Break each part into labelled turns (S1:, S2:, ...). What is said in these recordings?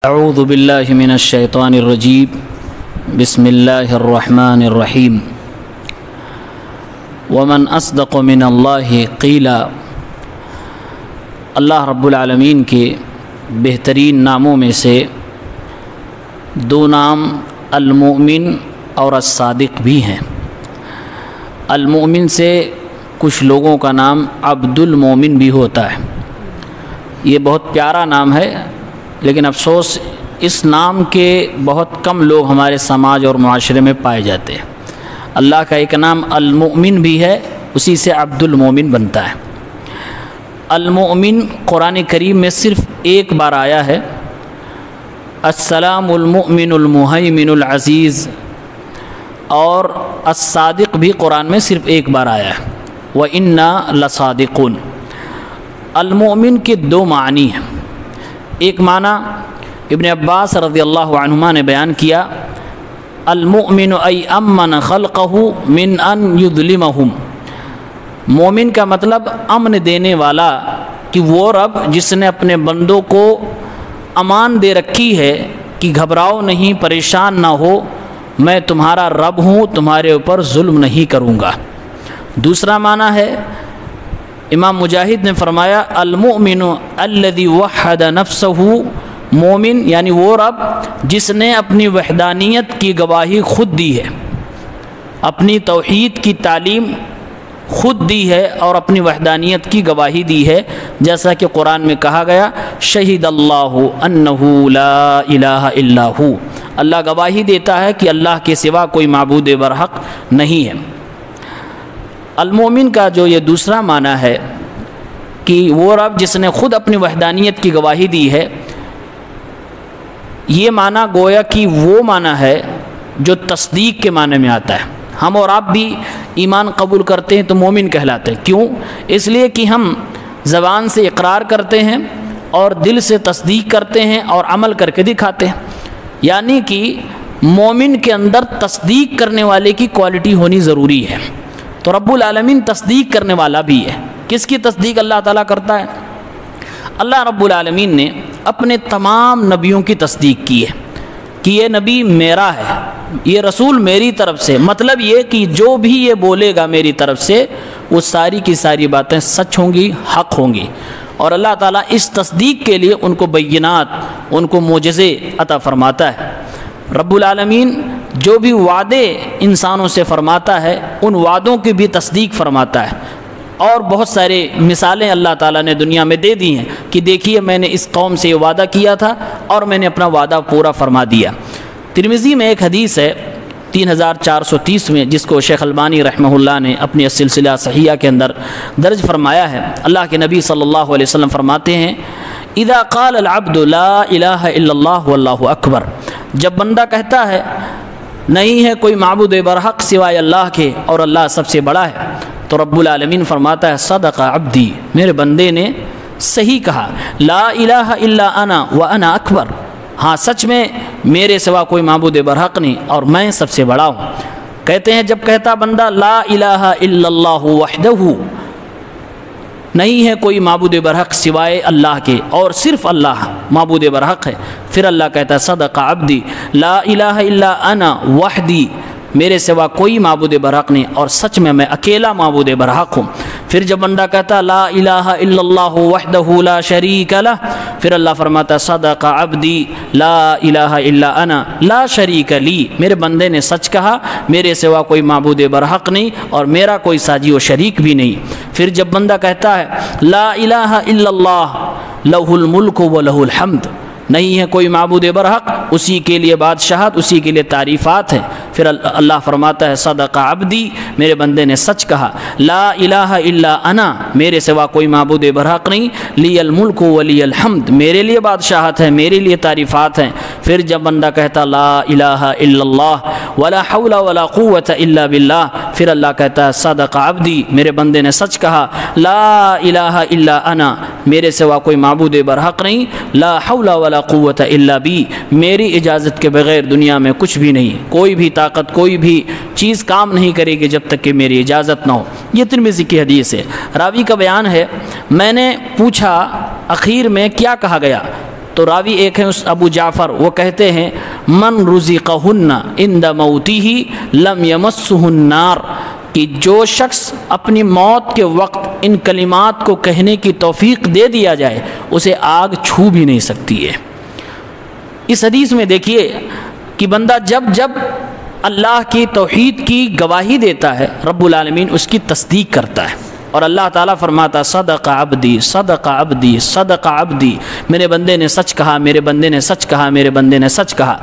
S1: اعوذ باللہ من الشیطان الرجیم بسم اللہ الرحمن الرحیم ومن اصدق من اللہ قیلا۔ اللہ رب العالمین کے بہترین ناموں میں سے دو نام المؤمن اور الصادق بھی ہیں۔ المؤمن سے کچھ لوگوں کا نام عبد المؤمن بھی ہوتا ہے۔ یہ بہت پیارا نام ہے، لیکن افسوس اس نام کے بہت کم لوگ ہمارے سماج اور معاشرے میں پائے جاتے ہیں۔ اللہ کا ایک نام المؤمن بھی ہے، اسی سے عبد المؤمن بنتا ہے۔ المؤمن قرآن کریم میں صرف ایک بار آیا ہے۔ السلام المؤمن المہیمن العزیز، اور الصادق بھی قرآن میں صرف ایک بار آیا ہے، وَإِنَّا لَصَادِقُونَ۔ المؤمن کے دو معنی ہیں۔ ایک معنی ابن عباس رضی اللہ عنہما نے بیان کیا، المؤمن ای امن خلقہ من ان یظلمہم۔ مومن کا مطلب امن دینے والا، کہ وہ رب جس نے اپنے بندوں کو امان دے رکھی ہے کہ گھبراؤ نہیں، پریشان نہ ہو، میں تمہارا رب ہوں، تمہارے اوپر ظلم نہیں کروں گا۔ دوسرا معنی ہے، امام مجاہد نے فرمایا، المؤمن الذی وحد نفسہ، مومن یعنی وہ رب جس نے اپنی وحدانیت کی گواہی خود دی ہے، اپنی توحید کی تعلیم خود دی ہے اور اپنی وحدانیت کی گواہی دی ہے، جیسا کہ قرآن میں کہا گیا، شہید اللہ انہ لا الہ الا ہو۔ اللہ گواہی دیتا ہے کہ اللہ کے سوا کوئی معبود برحق نہیں ہے۔ المؤمن کا جو یہ دوسرا معنی ہے کہ وہ رب جس نے خود اپنی وحدانیت کی گواہی دی ہے، یہ معنی گویا کہ وہ معنی ہے جو تصدیق کے معنی میں آتا ہے۔ ہم اور آپ بھی ایمان قبول کرتے ہیں تو مومن کہلاتے ہیں۔ کیوں؟ اس لیے کہ ہم زبان سے اقرار کرتے ہیں اور دل سے تصدیق کرتے ہیں اور عمل کر کے دکھاتے ہیں، یعنی کہ مومن کے اندر تصدیق کرنے والے کی کوالٹی ہونی ضروری ہے۔ تو رب العالمین تصدیق کرنے والا بھی ہے۔ کس کی تصدیق اللہ تعالیٰ کرتا ہے؟ اللہ رب العالمین نے اپنے تمام نبیوں کی تصدیق کی ہے کہ یہ نبی میرا ہے، یہ رسول میری طرف سے، مطلب یہ کہ جو بھی یہ بولے گا میری طرف سے، وہ ساری کی ساری باتیں سچ ہوں گی، حق ہوں گی۔ اور اللہ تعالیٰ اس تصدیق کے لیے ان کو بینات، ان کو معجزے عطا فرماتا ہے۔ رب العالمین جو بھی وعدے انسانوں سے فرماتا ہے، ان وعدوں کی بھی تصدیق فرماتا ہے، اور بہت سارے مثالیں اللہ تعالیٰ نے دنیا میں دے دی ہیں کہ دیکھیے میں نے اس قوم سے یہ وعدہ کیا تھا اور میں نے اپنا وعدہ پورا فرما دیا۔ ترمذی میں ایک حدیث ہے 3430 میں، جس کو شیخ البانی رحمہ اللہ نے اپنی السلسلہ صحیحہ کے اندر درج فرمایا ہے۔ اللہ کے نبی صلی اللہ علیہ وسلم فرماتے ہیں، اذا قال العبد لا الہ الا اللہ واللہ اکبر، جب بندہ کہتا ہے نہیں ہے کوئی معبود برحق سوائے اللہ کے اور اللہ سب سے بڑا ہے، تو رب العالمین فرماتا ہے، صدق عبدی، میرے بندے نے صحیح کہا، لا الہ الا انا وانا اکبر، ہاں سچ میں میرے سوا کوئی معبود برحق نہیں اور میں سب سے بڑا ہوں۔ کہتے ہیں جب کہتا بندہ لا الہ الا اللہ وحدہ، نہیں ہے کوئی معبود برحق سوائے اللہ کے اور صرف اللہ معبود برحق ہے، پھر اللہ کہتا ہے، صدق عبدی لا الہ الا انا وحدی، میرے سوا کوئی معبود برحق نہیں اور سچ میں اکیلا معبود برحق ہوں۔ پھر جب بندہ کہتا لا الہ الا اللہ وحدہ لا شریک لہ، پھر اللہ فرماتا ہے، صدق عبدی لا الہ الا انا لا شریک لی، میرے بندے نے سچ کہا، میرے سوا کوئی معبود برحق نہیں اور میرا کوئی ساجی و شریک بھی نہیں۔ پھر جب بندہ کہتا ہے لا الہ الا اللہ لہ الملک و لہ الحمد، نہیں ہے کوئی معبود برحق، اسی کے لیے بادشاہت، اسی کے لیے تعریفات ہیں، پھر اللہ فرماتا ہے، صدق عبدی، میرے بندے نے سچ کہا، لا الہ الا انا، میرے سوا کوئی معبود برحق نہیں، لی الملک ولی الحمد، میرے لیے بادشاہت ہے، میرے لیے تعریفات ہیں۔ پھر جب بندہ کہتا لا الہ الا اللہ ولا حول ولا قوت الا باللہ، پھر اللہ کہتا ہے، صدق عبدی، میرے بندے نے سچ کہا، لا الہ الا انا، میرے سوا کوئی معبود برحق نہیں، لا حول ولا قوت الا بی، میری اجازت کے بغیر دنیا میں کچھ بھی نہیں، کوئی بھی طاقت، کوئی بھی چیز کام نہیں کرے گی جب تک کہ میری اجازت نہ ہو۔ یہ ترمذی کی حدیث ہے۔ راوی کا بیان ہے، میں نے پوچھا اخیر میں کیا کہا گیا، تو راوی ایک ہیں اس ابو جعفر، وہ کہتے ہیں من رزقہن عند موتہ لم یمسہ النار، کہ جو شخص اپنی موت کے وقت ان کلمات کو کہنے کی توفیق دے دیا جائے اسے آگ چھو بھی نہیں سکتی ہے۔ اس حدیث میں دیکھیے کہ بندہ جب جب اللہ کی توحید کی گواہی دیتا ہے رب العالمین اس کی تصدیق کرتا ہے، اور اللہ تعالیٰ فرماتا صدق عبدی صدق عبدی صدق عبدی، میرے بندے نے سچ کہا، میرے بندے نے سچ کہا، میرے بندے نے سچ کہا۔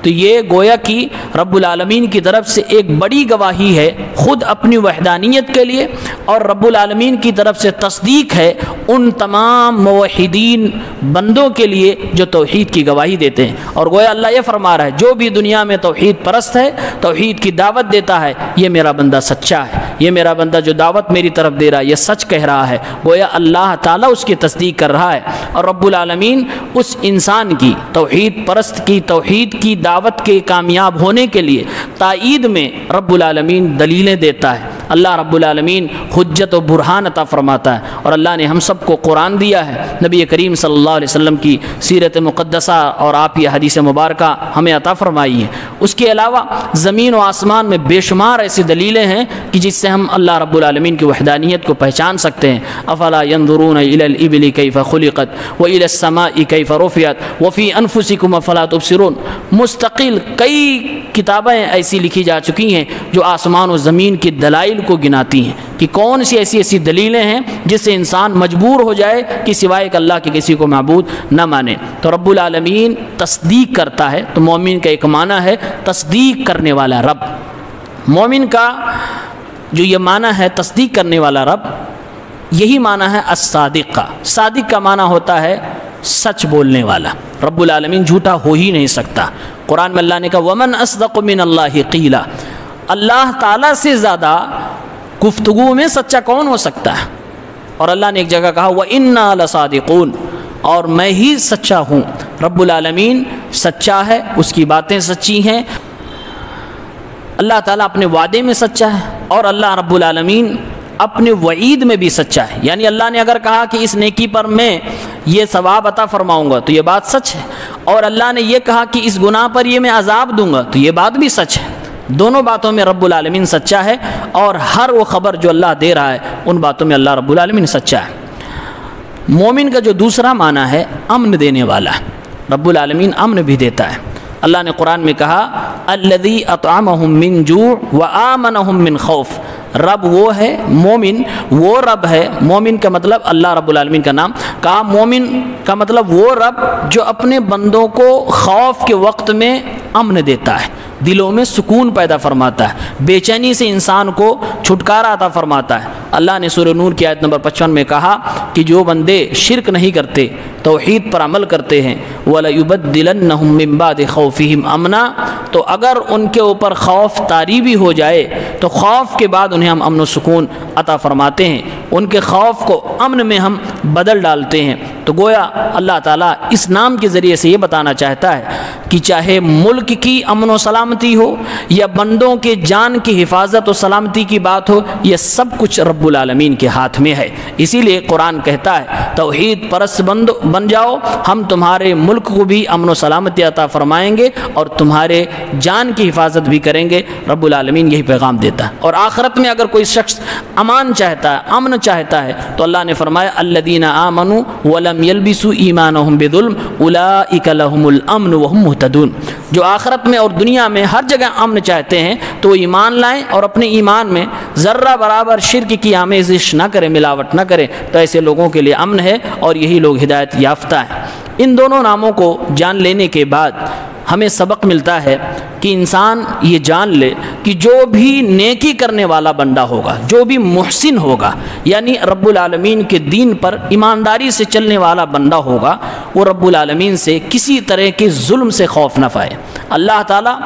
S1: تو یہ گویا کہ رب العالمین کی طرف سے ایک بڑی گواہی ہے خود اپنی وحدانیت کے لیے، اور رب العالمین کی طرف سے تصدیق ہے ان تمام موحدین بندوں کے لیے جو توحید کی گواہی دیتے ہیں۔ اور گویا اللہ یہ فرما رہا ہے جو بھی دنیا میں توحید پرست ہے، توحید کی دعوت دیتا ہے، یہ میرا بندہ سچا ہے، یہ میرا بندہ جو دعوت میری طرف دے رہا ہے یہ سچ کہہ رہا ہے۔ گویا اللہ تعالیٰ اس کی تصدیق کر رہا ہے، اور رب العالمین اس انسان کی توحید پرست کی توحید کی دعوت کے کامیاب ہونے کے لیے تائید میں رب العالمین دلیلیں دیتا ہے۔ اللہ رب العالمین حجت و برہان عطا فرماتا ہے، اور اللہ نے ہم سب کو قرآن دیا ہے، نبی کریم صلی اللہ علیہ وسلم کی سیرت مقدسہ اور آپ یہ حدیث مبارکہ ہمیں عطا فرمائی ہے۔ اس کے علاوہ زمین و آسمان میں بے شمار ایسی دلیلیں ہیں کہ جس سے ہم اللہ رب العالمین کی وحدانیت کو پہچان سکتے ہیں۔ افلا ينظرون الى الابل كيف خلقت والى السماء كيف رفعت وفي انفسكم افلا تبصرون، مستقل کئی کتابیں ایسی لکھی جا چکی ہیں جو آسمان و زمین کی دلائل کو گناتی ہیں کہ کون سی ایسی دلیلیں ہیں جس سے انسان مجبور ہو جائے کہ سوائے کہ اللہ کے کسی کو معبود نہ مانے۔ تو رب العالمین تصدیق کرتا ہے، تو مومن کا ایک معنی ہے تصدیق کرنے والا رب۔ مومن کا جو یہ معنی ہے تصدیق کرنے والا رب، یہی معنی ہے الصادق کا۔ صادق کا معنی ہوتا ہے سچ بولنے والا۔ رب العالمین جھوٹا ہو ہی نہیں سکتا۔ قرآن میں اللہ نے کہا ومن اصدق من اللہ قیلا، اللہ تعالیٰ سے زیادہ گفتگو میں سچا کون ہو سکتا ہے؟ اور اللہ نے ایک جگہ کہا وَإِنَّا لَصَادِقُونَ، اور میں ہی سچا ہوں۔ رب العالمین سچا ہے، اس کی باتیں سچی ہیں، اللہ تعالیٰ اپنے وعدے میں سچا ہے، اور اللہ رب العالمین اپنے وعید میں بھی سچا ہے۔ یعنی اللہ نے اگر کہا کہ اس نیکی پر میں یہ ثواب عطا فرماؤں گا تو یہ بات سچ ہے، اور اللہ نے یہ کہا کہ اس گناہ پر یہ میں عذاب دوں گا تو یہ بات بھی سچ ہے۔ دونوں باتوں میں رب العالمین سچا ہے، اور ہر وہ خبر جو اللہ دے رہا ہے ان باتوں میں اللہ رب العالمین سچا ہے۔ مومن کا جو دوسرا معنی ہے امن دینے والا، رب العالمین امن بھی دیتا ہے۔ اللہ نے قرآن میں کہا الذی اطعمہم من جوع وآمنہم من خوف، رب وہ ہے مومن، وہ رب ہے مومن کا مطلب اللہ رب العالمین کا نام کہا، مومن کا مطلب وہ رب جو اپنے بندوں کو خوف کے وقت میں امن دیتا ہے، دلوں میں سکون پیدا فرماتا ہے، بے چینی سے انسان کو چھٹکارا عطا فرماتا ہے۔ اللہ نے سورہ نور کی آیت نمبر 55 میں کہا کہ جو بندے شرک نہیں کرتے، توحید پر عمل کرتے ہیں وَلَيُبَدِّلَنَّهُم مِّن بَعْدِ خَوْفِهِمْ أَمْنًا، تو اگر ان کے اوپر خوف طاری بھی ہو جائے تو خوف کے بعد انہیں ہم امن و سکون عطا فرماتے ہیں، ان کے خوف کو امن میں ہم بدل ڈالتے ہیں۔ تو گویا اللہ تعالیٰ اس نام کے ذریعے سے یہ بتانا چاہتا ہے کہ چاہے ملک کی امن و سلامتی ہو یا بندوں کے جان کی حفاظت و سلامتی کی بات ہو، یہ سب کچھ رب العالمین کے ہاتھ میں ہے۔ اسی لیے قرآن کہتا ہے توحید پرست بن جاؤ، ہم تمہارے ملک کو بھی امن و سلامتی عطا فرمائیں گے اور تمہارے جان کی حفاظت بھی کریں گے۔ رب العالمین یہی پیغام دیتا ہے۔ اور آخرت میں اگر کوئی شخص امان چاہتا ہے، امن چاہتا ہے، تو اللہ نے فرمایا الذین آمنوا ولم یلبسوا ایمانہم بظلم اولئک لہم الامن وہم مہتدون، جو آخرت میں اور دنیا میں ہر جگہ امن چاہتے ہیں تو وہ ایمان لائیں اور اپنے ایمان میں ذرہ برابر شرک کی آمیزش نہ کریں، ملاوٹ نہ کریں، تو ایسے لوگوں کے لیے امن ہے اور یہی لوگ ہدایت یافتہ ہیں۔ ان دونوں ناموں کو جان لینے کے بعد ہمیں سبق ملتا ہے کہ انسان یہ جان لے کہ جو بھی نیکی کرنے والا بندہ ہوگا، جو بھی محسن ہوگا، یعنی رب العالمین کے دین پر ایمانداری سے چلنے والا بندہ ہوگا، وہ رب العالمین سے کسی طرح کے ظلم سے خوف نہ پائے۔ اللہ تعالیٰ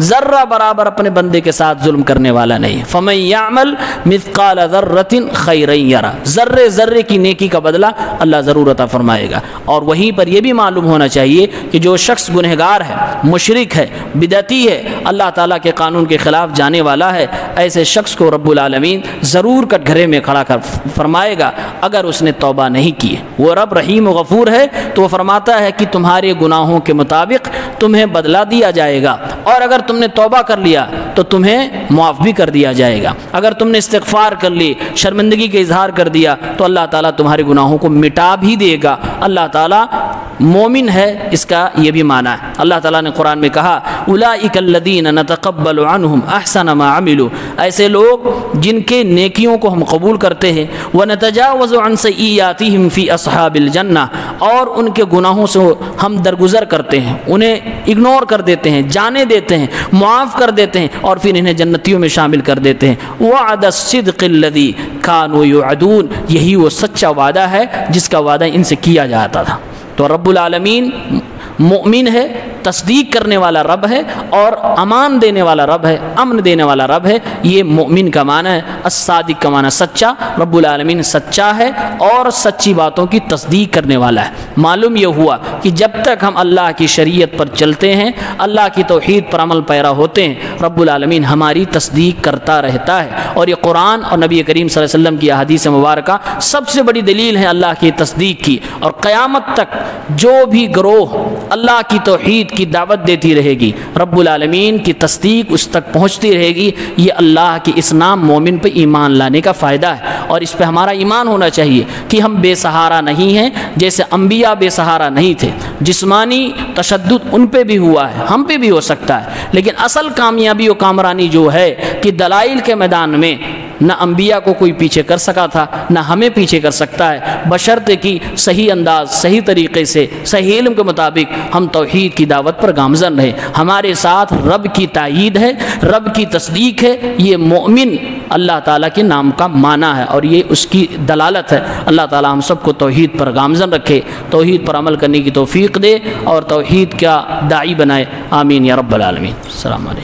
S1: ذرہ برابر اپنے بندے کے ساتھ ظلم کرنے والا نہیں. فمن یعمل مثقال ذرۃ خیرا یرہ، ذرے ذرے کی نیکی کا بدلہ اللہ ضرور عطا فرمائے گا. اور وہیں پر یہ بھی معلوم ہونا چاہیے کہ جو شخص گنہگار ہے، مشرک ہے، بدعتی ہے، اللہ تعالیٰ کے قانون کے خلاف جانے والا ہے، ایسے شخص کو رب العالمین ضرور کٹ گھرے میں کھڑا کر فرمائے گا اگر اس نے توبہ نہیں کی. وہ رب رحیم و غفور ہے تو وہ فرماتا ہے کہ تمہارے گناہوں کے مطابق تمہیں بدلہ دیا جائے گا، اور اگر تم نے توبہ کر لیا تو تمہیں معاف بھی کر دیا جائے گا. اگر تم نے استغفار کر لی، شرمندگی کا اظہار کر دیا تو اللہ تعالیٰ تمہارے گناہوں کو مٹا بھی دے گا. اللہ تعالیٰ مومن ہے، اس کا یہ بھی معنی ہے. اللہ تعالیٰ نے قرآن میں کہا اولئک الذین نتقبل عنہم احسن ما عملوا، ایسے لوگ جن کے نیکیوں کو ہم قبول کرتے ہیں، ونتجاوز عن سیئاتہم فی اصحاب الجنہ، اور ان کے گناہوں سے ہم درگزر کرتے ہیں، انہیں اگنور کر دیتے ہیں، جانے دیتے ہیں، معاف کر دیتے ہیں، اور پھر انہیں جنتیوں میں شامل کر دیتے ہیں. وعد الصدق الذی کانوا یوعدون، یہی وہ سچا وعدہ ہے جس کا وعدہ ان سے کیا جاتا تھا. تو رب العالمین مؤمن ہے، تصدیق کرنے والا رب ہے، اور امان دینے والا رب ہے، امن دینے والا رب ہے. یہ مؤمن کا معنی ہے. الصادق کا معنی سچا. رب العالمین سچا ہے اور سچی باتوں کی تصدیق کرنے والا ہے. معلوم یہ ہوا کہ جب تک ہم اللہ کی شریعت پر چلتے ہیں، اللہ کی توحید پر عمل پیرا ہوتے ہیں، رب العالمین ہماری تصدیق کرتا رہتا ہے. اور یہ قرآن اور نبی کریم صلی اللہ علیہ وسلم کی احادیث مبارکہ سب سے بڑی دلیل ہے اللہ کی تصدیق کی. اور قیامت تک جو بھی گروہ اللہ کی توحید کی دعوت دیتی رہے گی، رب العالمین کی تصدیق اس تک پہنچتی رہے گی. یہ اللہ کے اس نام مومن پہ ایمان لانے کا فائدہ ہے، اور اس پہ ہمارا ایمان ہونا چاہیے کہ ہم بے سہارا نہیں ہیں. جیسے انبیاء بے سہارا نہیں تھے، جسمانی تشدد ان پہ بھی ہوا ہے، ہم پہ بھی ہو سکتا ہے، لیکن اصل کامیابی و کامرانی جو ہے کہ دلائل کے میدان میں نہ انبیاء کو کوئی پیچھے کر سکا تھا، نہ ہمیں پیچھے کر سکتا ہے، بشرطے کہ صحیح انداز، صحیح طریقے سے، صحیح علم کے مطابق ہم توحید کی دعوت پر گامزن رہے. ہمارے ساتھ رب کی تائید ہے، رب کی تصدیق ہے. یہ مومن اللہ تعالیٰ کے نام کا معنی ہے اور یہ اس کی دلالت ہے. اللہ تعالیٰ ہم سب کو توحید پر گامزن رکھے، توحید پر عمل کرنے کی توفیق دے اور توحید کا داعی بنائے. آمین یا رب العالمین. السلام علیکم.